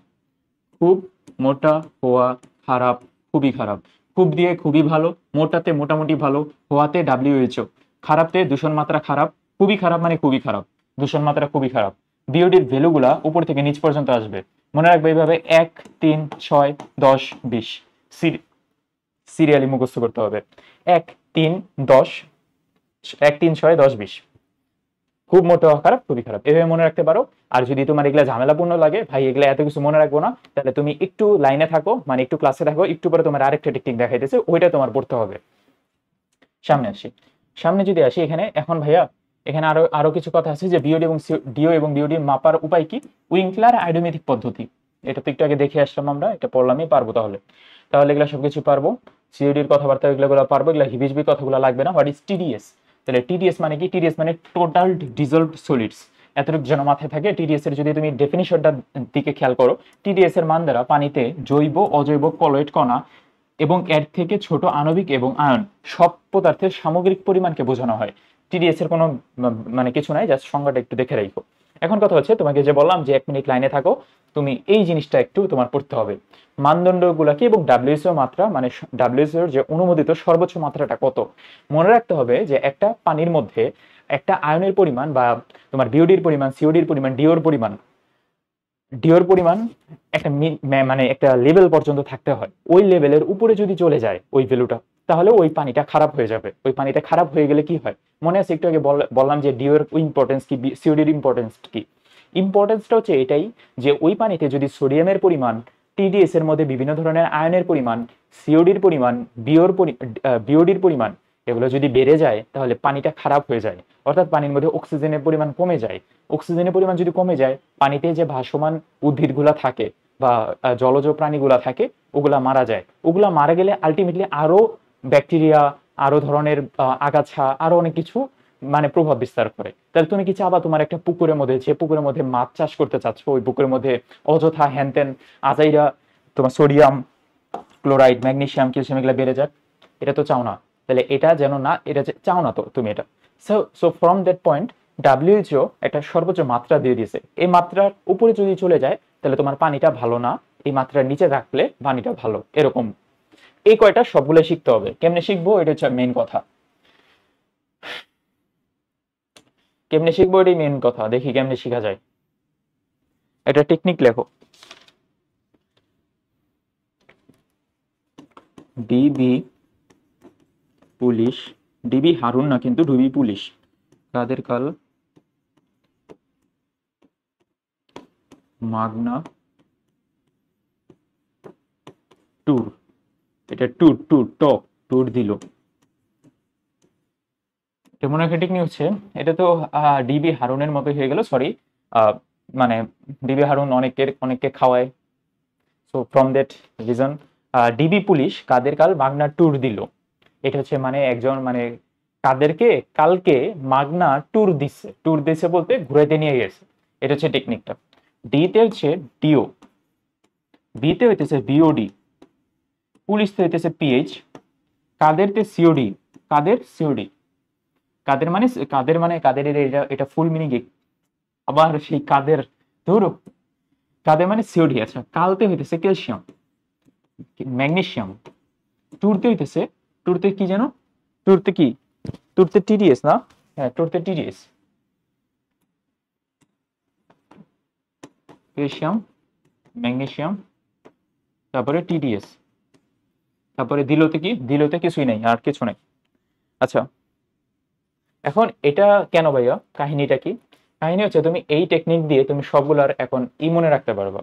খুব মোটা হওয়া খারাপ, খুবই খারাপ। খুব দিয়ে খুবই ভালো, মোটাতে মোটামুটি ভালো, হওয়াতে ডাব্লিউএইচও, খারাপতে দূষণ মাত্রা খারাপ, খুবই খারাপ মানে খুবই খারাপ, দূষণ মাত্রা খুবই খারাপ। বিওডির ভ্যালুগুলা উপর থেকে নিচ পর্যন্ত আসবে, মনে রাখবে এইভাবে 1, 3, 6, 10, 20 সিরিয়ালি মুখস্থ করতে হবে। 1, 3, 10, 1, 3, 6, 10, 20। খুব মোটা হওয়া খারাপ, খুবই খারাপ, এভাবে মনে রাখতে পারো। আর যদি তোমার এগুলা ঝামেলাপূর্ণ লাগে, ভাই এগুলা এত কিছু মনে রাখবো না, তাহলে তুমি একটু লাইনে থাকো, মানে একটু ক্লাসে থাকো, একটু পরে তোমার আরেকটা টেকনিক দেখাইতেছে, ওইটা তোমার পড়তে হবে। সামনে আসি, সামনে যদি আসি, এখানে এখন ভাইয়া এখানে আরো আরো কিছু কথা আছে যে বিওডি এবং ডিও এবং বিওডি মাপার উপায় কি, উইংক্লার আইডোমেটিক পদ্ধতি। এটা তো একটু আগে দেখে আসলাম আমরা, এটা পড়লামই, পারবো তাহলে। তাহলে এগুলা সবকিছু পারবো, সিওডির কথাবার্তা এগুলো পারবো, এগুলা হিবিজিবি কথাগুলো লাগবে না। হোয়াট ইজ টিডিএস, তাহলে টিডিএস মানে কি, টিডিএস মানে টোটাল ডিজলভড সলিডস। এতটুকু যেন মাথায় থাকে। টিডিএস এর যদি তুমি ডেফিনিশনটার দিকে খেয়াল করো, টিডিএস এর মান দ্বারা পানিতে জৈব অজৈব কলয়েড কণা এবং এর থেকে ছোট আণবিক এবং আয়ন সব পদার্থের সামগ্রিক পরিমাণকে বোঝানো হয়। টিডিএস এর কোনো মানে কিছু নাই, জাস্ট সংজ্ঞাটা একটু দেখে রাখো। এখন কথা হচ্ছে, তোমাকে যে বললাম যে 1 মিনিট লাইনে থাকো, তুমি এই জিনিসটা একটু তোমার পড়তে হবে, মানদণ্ডগুলো কি এবং ডাব্লিউএইচও মাত্রা, মানে ডাব্লিউএইচও এর যে অনুমোদিত সর্বোচ্চ মাত্রাটা কত। মনে রাখতে হবে যে একটা পানির মধ্যে একটা আয়নের পরিমাণ বা তোমার বিওডির পরিমাণ, সিওডির পরিমাণ, ডিওর পরিমাণ একটা মানে একটা লেভেল পর্যন্ত থাকতে হয়। ওই লেভেলের উপরে যদি চলে যায় ওই ভ্যালুটা, তাহলে ওই পানিটা খারাপ হয়ে যাবে। ওই পানিটা খারাপ হয়ে গেলে কি হয়, মনে আছে একটু আগে বললাম যে ডিওর ইম্পর্টেন্স কি, সিওডির ইম্পর্টেন্স কি। ইম্পর্টেন্সটা হচ্ছে এটাই যে ওই পানিতে যদি সোডিয়ামের পরিমাণ, টিডিএস এর মধ্যে বিভিন্ন ধরনের আয়নের পরিমাণ, সিওডির পরিমাণ, বিওডির পরিমাণ, এগুলো যদি বেড়ে যায় তাহলে পানিটা খারাপ হয়ে যায়, অর্থাৎ পানির মধ্যে অক্সিজেনের পরিমাণ কমে যায়। অক্সিজেনের পরিমাণ যদি কমে যায়, পানিতে যে ভাসমান উদ্ভিদগুলা থাকে বা জলজ প্রাণীগুলা থাকে, ওগুলা মারা যায়। ওগুলা মারা গেলে আলটিমেটলি আরো ব্যাকটেরিয়া, আরো ধরনের আগাছা, আরো অনেক কিছু মানে প্রভাব বিস্তার করে। তাহলে তুমি কি চাবা তোমার একটা পুকুরের মধ্যে, যে পুকুরের মধ্যে মাছ চাষ করতে চাচ্ছ, ওই পুকুরের মধ্যে অযথা হ্যানতেন আজাইরা তোমার সোডিয়াম ক্লোরাইড, ম্যাগনেসিয়াম, ক্যালসিয়াম এগুলো বেড়ে যাক? এটা তো চাও না। তাহলে এটা যেন না, এটা চাও না তো তুমি এটা। So from that point WHO একটা সর্বোচ্চ মাত্রা দিয়ে দিয়েছে, এই মাত্রার উপরে যদি চলে যায় তাহলে তোমার পানিটা ভালো না, এই মাত্রার নিচে রাখলে পানিটা ভালো, এরকম। এই কয়টা সবগুলো শিখতে হবে। কেমনে শিখবো, এটা হচ্ছে মেইন কথা। কেমনে শিখবো এটাই মেইন কথা, দেখি কেমনে শেখা যায়। এটা টেকনিক লেখো, ডিবি পুলিশ, ডিবি হারুন না কিন্তু, ডিবি পুলিশ, কাদের কাল মাগনা ট্যুর, এটা ট্যুর ট্যুর ট ট্যুর দিল। ডেমোক্রেটিক নিউজ হচ্ছে, এটা তো ডিবি হারুনের মতো হয়ে গেল, সরি, মানে ডিবি হারুন অনেককে খাওয়ায়। So from that reason DB police কাদের কাল মাগনা ট্যুর দিল। এটা হচ্ছে মানে একজন মানে কাদেরকে কালকে মাগনা ট্যুর দিচ্ছে বলতে ঘুরাইতে নিয়ে গেছে, এটা হচ্ছে টেকনিকটা। ডিতে হচ্ছে ডিও, বিতে হইতেছে বিওডি, পুলিশতে হইতেছে পিএইচ, কাদেরতে সিওডি। কাদের সিওডি, কাদের এটা ফুল মিনিং। আবার সেই কাদের ধরো কাদের মানে সিওডি। আচ্ছা, কালতে হইতেছে ক্যালসিয়াম ম্যাগনেসিয়াম, টুরতে কি জানো, টুরতে টিডিএস না, হ্যাঁ টুরতে টিডিএস, ক্যালসিয়াম ম্যাগনেসিয়াম, তারপরে টিডিএস, তারপরে দিলোতে কিছুই নাই, আর কিছু নাই। আচ্ছা, এখন এটা কেন ভাইয়া, কাহিনীটা কি? কাহিনী হচ্ছে তুমি এই টেকনিক দিয়ে তুমি সবগুলার এখন মনে রাখতে পারবা,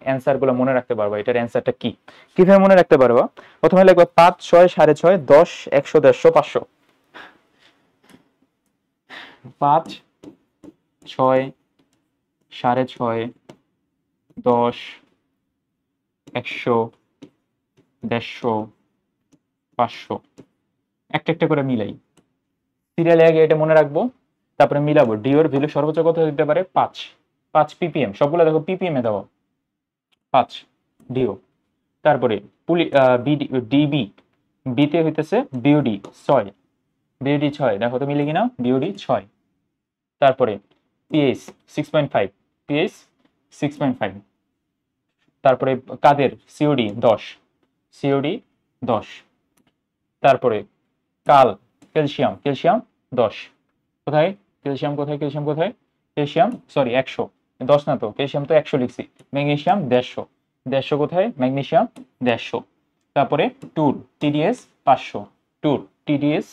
অ্যান্সার গুলো মনে রাখতে পারবা। এটার অ্যান্সারটা কি, কিভাবে মনে রাখতে পারবা? প্রথমে লিখবা 5, 6, 6.5, 10, 100, 150, 500। 5, 6, 6.5, 10, 100, 150, 500, একটা করে মিলাই সিরিয়ালে আগে এটা মনে রাখবো, তারপরে মিলাবো। ডিওর ভ্যালু সর্বোচ্চ কত দিতে পারে? 5 ppm, সবগুলো দেখো ppm এ দাও, 5 ডিও। তারপরে ডিবি, বিতে হইতেছে বিওডি 6, বিওডি 6, দেখো তো মিলে কিনা, বিওডি 6। তারপরে পিএইচ 6.5, পিএইচ 6.5। তারপরে কাদের সিওডি 10, সিওডি 10। তারপরে কাল ক্যালসিয়াম 10। কোথায় ক্যালসিয়াম, ক্যালসিয়াম সরি 100, 10 না তো, ক্যালসিয়াম তো 100 লিখছি। ম্যাগনেসিয়াম 150, কোথায় ম্যাগনেসিয়াম 150। তারপরে টুর টিডিএস 500, টুর টিডিএস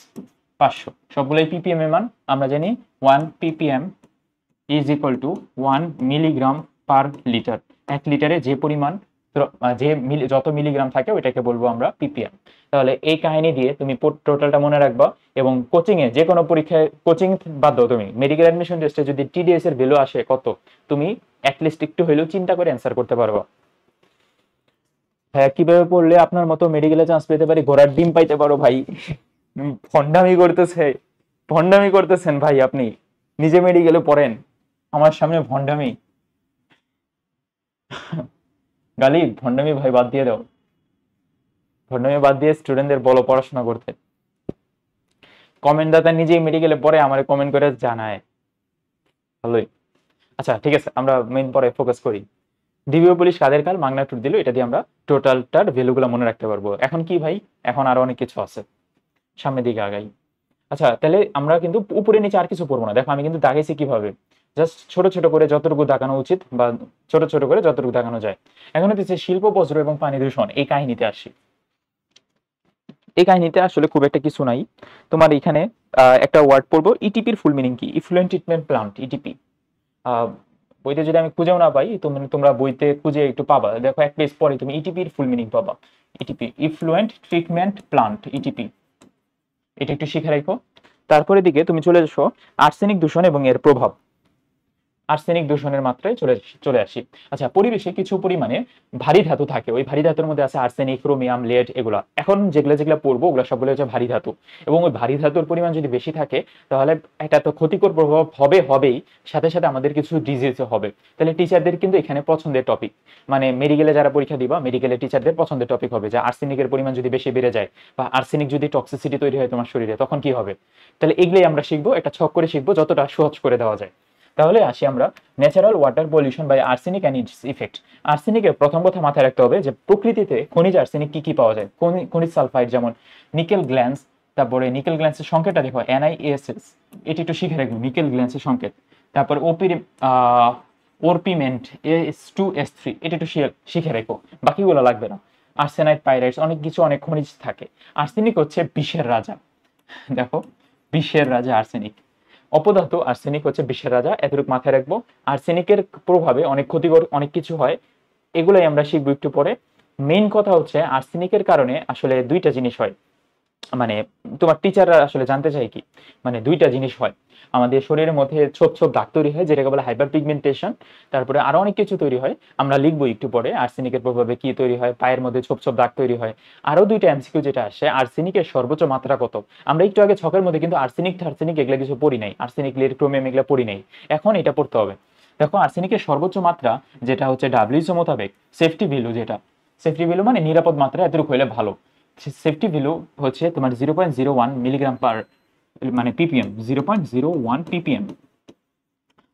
500, সবগুলোই ppm এর মান আমরা জানি। 1 ppm is equal to 1 milligram per litre. 1 লিটারে যে পরিমাণ যত মিলিগ্রাম থাকে ওইটাকে বলবো আমরা ppm। তাহলে এই কাহিনী দিয়ে তুমি টোটালটা মনে রাখবা, এবং কোচিং এ যে কোনো পরীক্ষায়, কোচিং বাদ দাও, তুমি মেডিকেল অ্যাডমিশন টেস্টে যদি টিডিএস এর ভ্যালু আসে কত, তুমি অ্যাটলিস্ট একটু হলেও চিন্তা করে অ্যান্সার করতে পারবা। হ্যাঁ, কিভাবে পড়লে আপনার মতো মেডিকেলে চান্স পেতে পারি, ঘোড়ার ডিম পাইতে পারো ভাই? ভন্ডামি করতেছেন ভাই, আপনি নিজে মেডিকেলে পড়েন, আমার সামনে ভন্ডামি। গালিব, ভন্ডামি ভাই বাদ দিয়ে দাও, ভন্ডামি বাদ দিয়ে স্টুডেন্টদের বলো পড়াশোনা করতে। কমেন্ট দাতা নিজেই মেডিকেলে পড়ে, আমারে কমেন্ট করে জানায়, ভালোই। আচ্ছা ঠিক আছে, আমরা মেইন পরে ফোকাস করি। ডিবিও পুলিশ কাদের কাল মাগনা ট্যুর দিল, এটা দিয়ে আমরা টোটালটার ভ্যালুগুলো মনে রাখতে পারবো। এখন কি ভাই, এখন আরো অনেক কিছু আছে, সামনের দিকে আগাই। আচ্ছা, তাহলে আমরা কিন্তু উপরে নিচে আর কিছু পড়বো না। দেখো আমি কিন্তু দাগাইছি কিভাবে, জাস্ট ছোট ছোট করে যতটুকু দাগানো উচিত, বা ছোট ছোট করে যতটুকু দাগানো যায়। এখন হচ্ছে শিল্প বজ্র এবং পানি দূষণ, এই কাহিনীতে আসি। এই কাহিনীতে আসলে খুব একটা কিছু নাই, তোমার এখানে একটা ওয়ার্ড পড়বো, ইটিপির ফুল মিনিং কি? Effluent treatment plant, ETP. বইতে যদি আমি খুঁজেও না পাই, তোমরা বইতে খুঁজে একটু পাবা, দেখো এক পেজ পরে তুমি ইটিপির ফুল মিনিং পাবা। ETP, effluent treatment plant, ETP, এটা একটু শিখে রাখো। তারপরে দিকে তুমি চলে এসো আর্সেনিক দূষণ এবং এর প্রভাব। আর্সেনিক দূষণের মাত্রায় চলে আসি। আচ্ছা, পরিবেশে কিছু পরিমাণে ভারী ধাতু থাকে, ওই ভারী ধাতুর মধ্যে আছে আর্সেনিক, ক্রোমিয়াম, লেড, এগুলা। এখন যেগুলো পড়বো ওগুলো সবগুলো হচ্ছে ভারী ধাতু, এবং ওই ভারী ধাতুর পরিমাণ যদি বেশি থাকে তাহলে এটা তো ক্ষতিকর প্রভাব হবেই, সাথে সাথে আমাদের কিছু ডিজিজ হবে। তাহলে টিচারদের কিন্তু এখানে পছন্দের টপিক, মানে মেডিকেলে যারা পরীক্ষা দিবা, মেডিকেলের টিচারদের পছন্দের টপিক হবে যে আর্সেনিকের পরিমাণ যদি বেশি বেড়ে যায়, বা আর্সেনিক যদি টক্সিসিটি তৈরি হয় তোমার শরীরে, তখন কি হবে। তাহলে এগুলোই আমরা শিখবো, একটা ছক করে শিখবো, যতটা সহজ করে দেওয়া যায়। তাহলে আসি আমরা natural water pollution by arsenic and its effect. আর্সেনিকের প্রথম কথা মাথায় রাখতে হবে যে প্রকৃতিতে খনিজ আর্সেনিক কি কি পাওয়া যায়। খনিজ সালফাইড, যেমন নিকেল গ্ল্যান্স। তারপরে নিকেল গ্ল্যান্সের সংকেতটা দেখো NiASS, এটি একটু শিখে রাখবো, নিকেল গ্ল্যান্সের সংকেত। তারপর ওরপিমেন্ট S2S3, এটা একটু শিখে রেখো, বাকিগুলো লাগবে না। আর্সেনাইড, পাইরাইটস, অনেক কিছু, অনেক খনিজ থাকে। আর্সেনিক হচ্ছে বিষের রাজা, দেখো বিষের রাজা আর্সেনিক। অপদার্থ আর্সেনিক হচ্ছে বিষের রাজা, এতটুকু মাথায় রাখবো। আর্সেনিকের প্রভাবে অনেক ক্ষতিকর অনেক কিছু হয়, এগুলাই আমরা শিখবো একটু পরে। মেইন কথা হচ্ছে আর্সেনিকের কারণে আসলে দুইটা জিনিস হয়, মানে তোমার টিচাররা আসলে জানতে চায় কি, মানে দুইটা জিনিস হয় আমাদের শরীরের মধ্যে, ছোপ ছোপ দাগ তৈরি হয় যেটাকে বলে হাইপার পিগমেন্টেশন। তারপরে আরো অনেক কিছু তৈরি হয়, আমরা লিখবো একটু পরে আর্সেনিকের প্রভাবে কি তৈরি হয়, পায়ের মধ্যে ছোপ ছোপ দাগ তৈরি হয়। আরো দুইটা এমসিকিউ যেটা আসে, আর্সেনিকের সর্বোচ্চ মাত্রা কত। আমরা একটু আগে ছকের মধ্যে কিন্তু আর্সেনিক টার্সেনিক এগুলো কিছু পড়ি নাই, আর্সেনিক লেড ক্রোমিয়াম এগুলো পড়ি নাই, এখন এটা পড়তে হবে। দেখো আর্সেনিকের সর্বোচ্চ মাত্রা যেটা হচ্ছে ডাব্লিউএইচও মোতাবেক সেফটি ভ্যালু, যেটা সেফটি ভ্যালু মানে নিরাপদ মাত্রা এতটুকু হলে ভালো, সেফটি ভ্যালু হচ্ছে তোমার 0.01 মিলিগ্রাম পার মানে পিপিএম, 0.01 পিপিএম।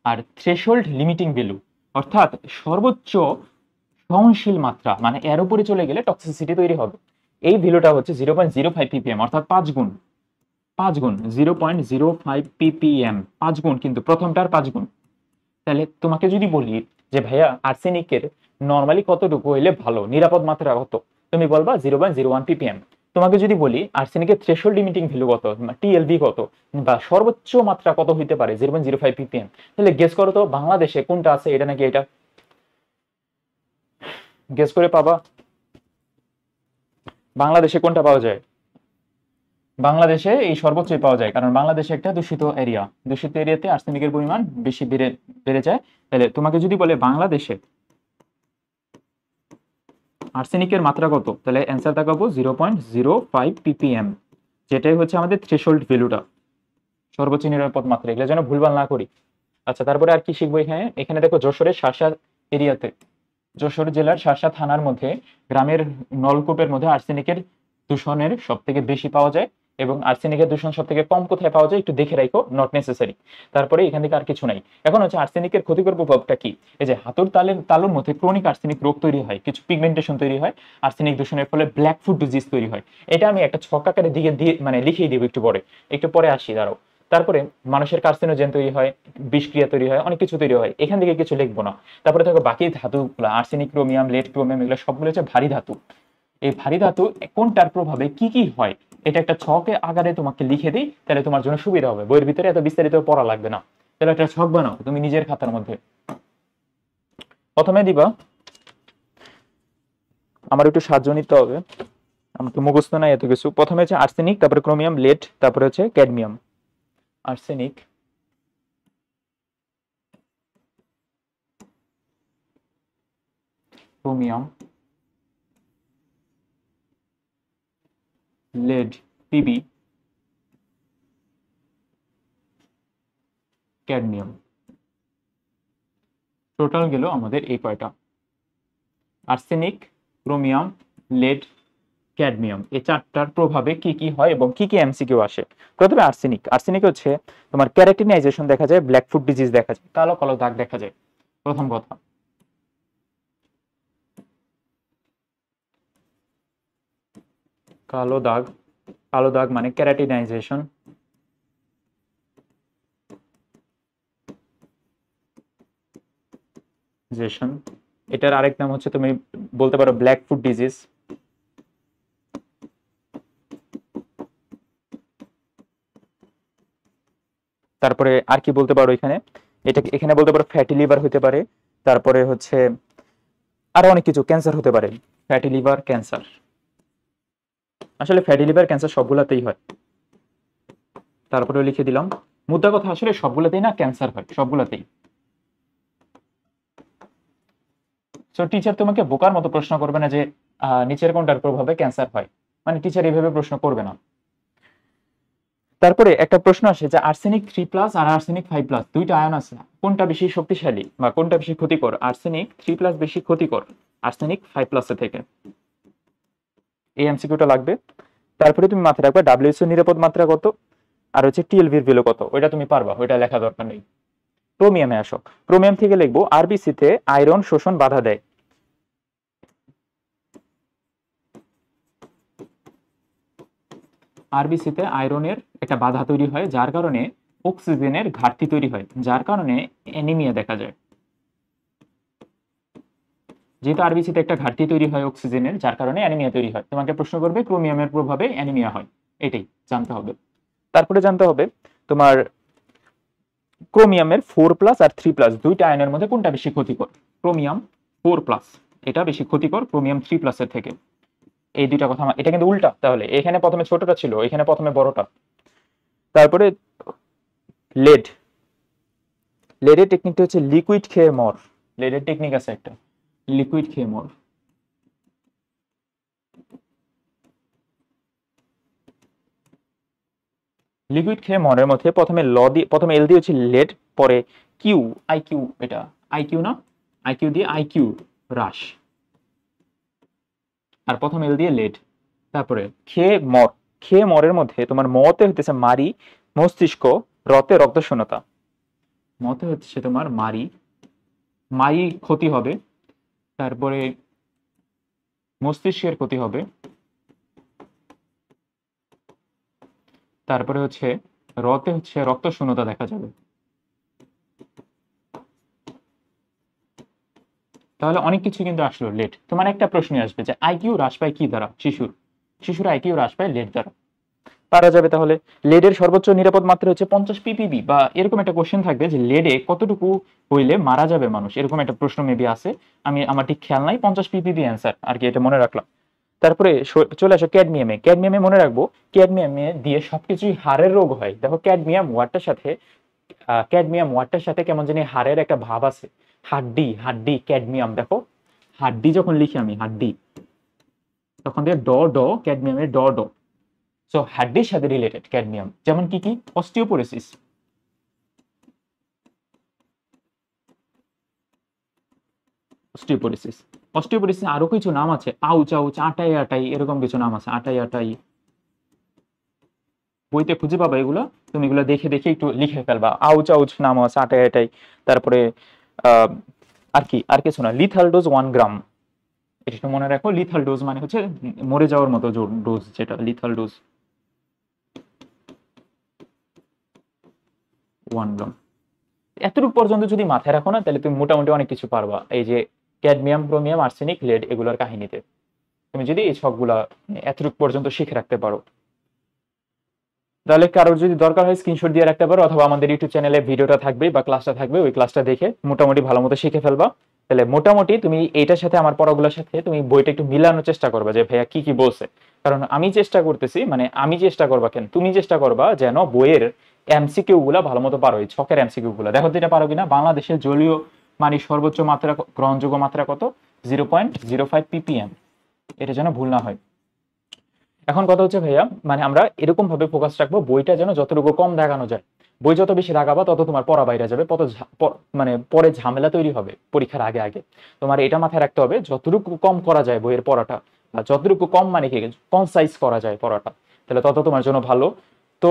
আর থ্রেশহোল্ড লিমিটিং ভ্যালু অর্থাৎ সর্বোচ্চ সহনশীল মাত্রা, মানে এর উপরে চলে গেলে টক্সিসিটি তৈরি হবে, এই ভ্যালুটা হচ্ছে 0.05 পিপিএম, অর্থাৎ 5 গুণ, 5 গুণ 0.05 পিপিএম, 5 গুণ, কিন্তু প্রথমটার 5 গুণ। তাহলে তোমাকে যদি বলি যে ভাইয়া আর্সেনিকের নর্মালি কতটুকু হইলে ভালো, নিরাপদ মাত্রা কত, তুমি বলবা 0.01 পিপিএম। তোমাকে যদি বলি আর্সেনিকের থ্রেশহোল্ড লিমিটিং ভ্যালু কত, টিএলভি কত, বা সর্বোচ্চ মাত্রা কত হইতে পারে 0.05 পিপিএম, তাহলে গেস করো তো বাংলাদেশে কোনটা আছে, এটা নাকি এটা, গেস করে পাবা বাংলাদেশে কোনটা পাওয়া যায়। বাংলাদেশে এই সর্বোচ্চই পাওয়া যায়, কারণ বাংলাদেশে একটা দূষিত এরিয়া, দূষিত এরিয়াতে আর্সেনিকের পরিমাণ বেশি বেড়ে বেড়ে যায়। তাহলে তোমাকে যদি বলে বাংলাদেশে আর্সেনিকের মাত্রা কত, তাহলে অ্যান্সার দেখাবো 0.05 পিপিএম, যেটাই হচ্ছে আমাদের থ্রেশহোল্ড ভ্যালুটা, সর্বোচ্চ নিরাপদ মাত্রা, এগুলো যেন ভুলভাল না করি। আচ্ছা তারপরে আর কি শিখবো এখানে, এখানে দেখো যশোরের শার্শা এরিয়াতে, যশোর জেলার শার্শা থানার মধ্যে গ্রামের নলকূপের মধ্যে আর্সেনিকের দূষণের সব থেকে বেশি পাওয়া যায়, এবং আর্সেনিকের দূষণ সব থেকে কম কোথায় পাওয়া যায় একটু দেখে রাখো, নট নেসেসারি। তারপরে এখান থেকে আর কিছু নাই। এখন হচ্ছে আর্সেনিকের ক্ষতিকর প্রভাবটা কি, এই যে হাতুর তালুর মধ্যে ক্রনিক আর্সেনিক রোগ তৈরি হয়, কিছু পিগমেন্টেশন তৈরি হয়, আর্সেনিক দূষণের ফলে ব্ল্যাক ফুট ডিজিজ তৈরি হয়। এটা আমি একটা ছক আকারে দিকে দিয়ে মানে লিখেই দিব একটু পরে আসি দাঁড়াও। তারপরে মানুষের কার্সিনোজেন তৈরি হয়, বিষক্রিয়া তৈরি হয়, অনেক কিছু তৈরি হয়, এখান থেকে কিছু লিখবো না। তারপরে দেখো বাকি ধাতুগুলো আর্সেনিক, ক্রোমিয়াম, লেড ক্রোমিয়াম, এগুলো সবগুলো হচ্ছে ভারী ধাতু। এই ভারী ধাতু কোনটার প্রভাবে কি কি হয় এটা একটা ছকে আকারে তোমাকে লিখে দিই, তাহলে তোমার জন্য সুবিধা হবে, বইয়ের ভিতরে এত বিস্তারিত পড়া লাগবে না। তাহলে একটা ছক বানাও তুমি নিজের খাতার মধ্যে। প্রথমে দিবা, আমার একটু সাহায্য নিতে হবে, আমার তো মুখস্থ নাই এত কিছু। প্রথমে হচ্ছে আর্সেনিক, তারপরে ক্রোমিয়াম, লেড, তারপরে হচ্ছে cadmium. Arsenic, chromium, lead, PB, cadmium, total গেল আমাদের এই কয়টা, আর্সেনিক, ক্রোমিয়াম, লেড, ক্যাডমিয়াম, এই চারটার প্রভাবে কি কি হয় এবং কি কি এমসিকিউ আসে। প্রথমে আর্সেনিক, আর্সেনিক হচ্ছে তোমার ক্যারাটিনাইজেশন দেখা যায়, ব্ল্যাক ফুট ডিজিজ দেখা যায়, কালো কালো দাগ দেখা যায়, প্রথম কথা। কালো দাগ, কালো দাগ মানে ক্যারাটিনাইজেশন, এটার আরেক নাম হচ্ছে তুমি বলতে পারো ব্ল্যাক ফুট ডিজিজ। তারপরে আর কি বলতে পারো এখানে, এটা এখানে বলতে পারো ফ্যাটি লিভার হতে পারে, তারপরে হচ্ছে আরো অনেক কিছু, ক্যান্সার হতে পারে, ফ্যাটি লিভার, ক্যান্সার। আসলে ফ্যাটি লিভার ক্যান্সার সবগুলাতেই হয়। তারপরে লিখে দিলাম, মুদ্রা কথা আসলে সবগুলাতেই না ক্যান্সার হয়, সবগুলাতেই। সো টিচার তোমাকে বোকার মতো প্রশ্ন করবে না যে নিচের কোনটার প্রভাবে ক্যান্সার হয়, মানে টিচার এইভাবে প্রশ্ন করবে না। তারপরে একটা প্রশ্ন আসে যে আর্সেনিক 3+ আর আর্সেনিক 5+, দুইটা আয়ন আছে, কোনটা বেশি শক্তিশালী বা কোনটা বেশি ক্ষতিকর। আর্সেনিক 3+ বেশি ক্ষতিকর আর্সেনিক 5+ এর থেকে, এই এমসিকিউটা লাগবে। তারপরে তুমি মাথায় রাখবে ডাব্লিউএইচও নিরাপদ মাত্রা কত, আর হচ্ছে টিএলভির ভ্যালু কত, ওইটা তুমি পারবা, ওইটা লেখা দরকার নেই। ক্রোমিয়ামে আসো, ক্রোমিয়াম থেকে লিখবো আরবিসি তে আয়রন শোষণ বাধা দেয়। আরবিসিতে আয়রনের একটা বাধা তৈরি হয়, যার কারণে অক্সিজেনের ঘাটতি তৈরি হয়, যার কারণে অ্যানিমিয়া দেখা যায়। যেহেতু আরবিসিতে একটা ঘাটতি তৈরি হয় অক্সিজেনের, যার কারণে অ্যানিমিয়া তৈরি হয়, তোমাকে প্রশ্ন করবে ক্রোমিয়ামের প্রভাবে অ্যানিমিয়া হয়, এটাই জানতে হবে। তারপরে জানতে হবে তোমার ক্রোমিয়ামের 4+ আর 3+, দুইটা আয়নের মধ্যে কোনটা বেশি ক্ষতিকর। ক্রোমিয়াম 4+, এটা বেশি ক্ষতিকর ক্রোমিয়াম 3+ এর থেকে। এই দুইটা কথা এটা কিন্তু উল্টা, তাহলে এখানে প্রথমে ছোটটা ছিল, এখানে প্রথমে বড়টা। তারপরে লেড, লেডের টেকনিকটা হচ্ছে লিকুইড খেয়ে মর। লেডের টেকনিক আছে একটা, লিকুইড খেয়ে মর। লিকুইড খেয়ে মরের মধ্যে প্রথমে প্রথমে এল দিয়ে হচ্ছে লেড, পরে কিউ, আইকিউ, এটা আইকিউ না, আইকিউ দিয়ে আইকিউ হ্রাস, আর প্রথম এল দিয়ে লেড। তারপরে খেয়ে মর, খেয়ে মরের মধ্যে তোমার মতে হইতেছে মারি, মস্তিষ্ক, রতে রক্ত শূন্যতা। মতে হচ্ছে তোমার মারি, মারি ক্ষতি হবে, তারপরে মস্তিষ্কের ক্ষতি হবে, তারপরে হচ্ছে রতে হচ্ছে রক্ত শূন্যতা দেখা যাবে। তাহলে অনেক কিছু কিন্তু আসলো লেট। তোমার একটা প্রশ্ন আসবে যে আইকিউ হ্রাস পায় কি দ্বারা? শিশুর আইকিউ হ্রাস পায় লেট দ্বারা। পারা যাবে তাহলে। লেডের সর্বোচ্চ নিরাপদ মাত্রা হচ্ছে 50 পিপিবি, বা এরকম একটা কোশ্চেন থাকবে যে লেডে কতটুকু হইলে মারা যাবে মানুষ, এরকম একটা প্রশ্ন মেবি আছে, আমার ঠিক খেয়াল নাই। 50 পিপিবি অ্যান্সার আর কি, এটা মনে রাখলাম। তারপরে চলে আসো ক্যাডমিয়ামে। ক্যাডমিয়ামে মনে রাখবো, ক্যাডমিয়ামে দিয়ে সবকিছুই হাড়ের রোগ হয়। দেখো ক্যাডমিয়াম ওয়াটটার সাথে কেমন জানি হাড়ের একটা ভাব আছে। হাড্ডি, হাড্ডি, ক্যাডমিয়াম। দেখো হাড্ডি যখন লিখি আমি হাড্ডি, তখন দিয়ে ড, ক্যাডমিয়ামের ড। সো হাড্ডির সাথে রিলেটেড ক্যাডমিয়াম, যেমন কি কি? অস্টিওপোরোসিস, অস্টিওপোরোসিস, অস্টিওপোরোসিস আরো কিছু নাম আছে, আউচ আউচ, আটাই আটাই, এরকম কিছু নাম আছে, আটাই আটাই। বইতে খুঁজে পাবা এগুলো, তুমি এগুলো দেখে দেখে একটু লিখে ফেলবা। আউচ আউচ নাম আছে, আটাই আটাই। তারপরে আর কিছু না, লিথাল ডোজ 1 গ্রাম, এটা মনে রাখো। লিথাল ডোজ মানে হচ্ছে মরে যাওয়ার মতো ডোজ, যেটা লিথাল ডোজ 1 গ্রাম। এতটুকু পর্যন্ত যদি মাথায় রাখো না, তাহলে তুমি মোটামুটি অনেক কিছু পারবা এই যে ক্যাডমিয়াম, ক্রোমিয়াম, আর্সেনিক, লেড এগুলোর কাহিনীতে। তুমি যদি এই সবগুলা এতটুকু পর্যন্ত শিখে রাখতে পারো, তাহলে কারোর যদি দরকার হয় স্ক্রিনশট দিয়ে রাখতে পারো, অথবা আমাদের ইউটিউব চ্যানেলে ভিডিওটা থাকবে বা ক্লাসটা থাকবে, ওই ক্লাসটা দেখে মোটামুটি ভালো মতো শিখে ফেলবা। তাহলে মোটামুটি তুমি এইটার সাথে আমার পড়াগুলোর সাথে তুমি বইটা একটু মিলানোর চেষ্টা করবা, যে ভাইয়া কি কি বলছে। কারণ আমি চেষ্টা করতেছি, মানে আমি চেষ্টা করবা কেন, তুমি চেষ্টা করবা যেন বইয়ের এমসিকিউ গুলা ভালো মতো পারো। এই ছকের এমসিকিউ গুলা দেখো যেটা পারো কিনা। বাংলাদেশের জলীয় মানে সর্বোচ্চ মাত্রা, গ্রহণযোগ্য মাত্রা কত? 0.05 ppm, এটা যেন ভুল না হয়। এখন কথা হচ্ছে ভাইয়া, মানে আমরা এরকম ভাবে ফোকাস রাখবো বইটা যেন যতটুকু কম দেখানো যায়। বই যত বেশি দেখাবা তত তোমার পড়া বাইরে যাবে, মানে পরে ঝামেলা তৈরি হবে পরীক্ষার আগে আগে। তোমার এটা মাথায় রাখতে হবে, যতটুকু কম করা যায় বইয়ের পড়াটা, বা যতটুকু কম মানে কি কনসাইজ করা যায় পড়াটা, তাহলে তত তোমার জন্য ভালো। তো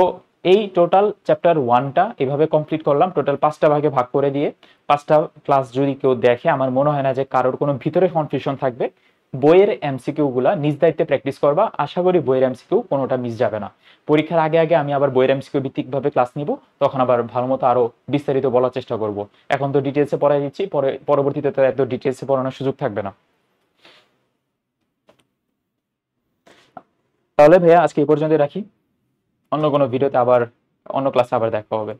এই টোটাল চ্যাপ্টার 1টা এভাবে কমপ্লিট করলাম, টোটাল 5টা ভাগে ভাগ করে দিয়ে। 5টা ক্লাস যদি কেউ দেখে, আমার মনে হয় না যে কারোর কোনো ভিতরে কনফিউশন থাকবে। বইয়ের এমসিকিউ গুলা নিজ দায়িত্বে প্র্যাকটিস করবা, আশা করি বইয়ের এমসিকিউ কোনোটা মিস যাবে না। পরীক্ষার আগে আগে আমি আবার বইয়ের এমসিকিউ ভিত্তিক ভাবে ক্লাস নিব, তখন আবার ভালো মতো আরো বিস্তারিত বলার চেষ্টা করব। এখন তো ডিটেলসে পড়াই দিচ্ছি, পরবর্তীতে তো এত ডিটেলসে পড়ানোর সুযোগ থাকবে না। তাহলে ভাইয়া আজকে এই পর্যন্ত রাখি, অন্য কোনো ভিডিওতে আবার, অন্য ক্লাসে আবার দেখা হবে।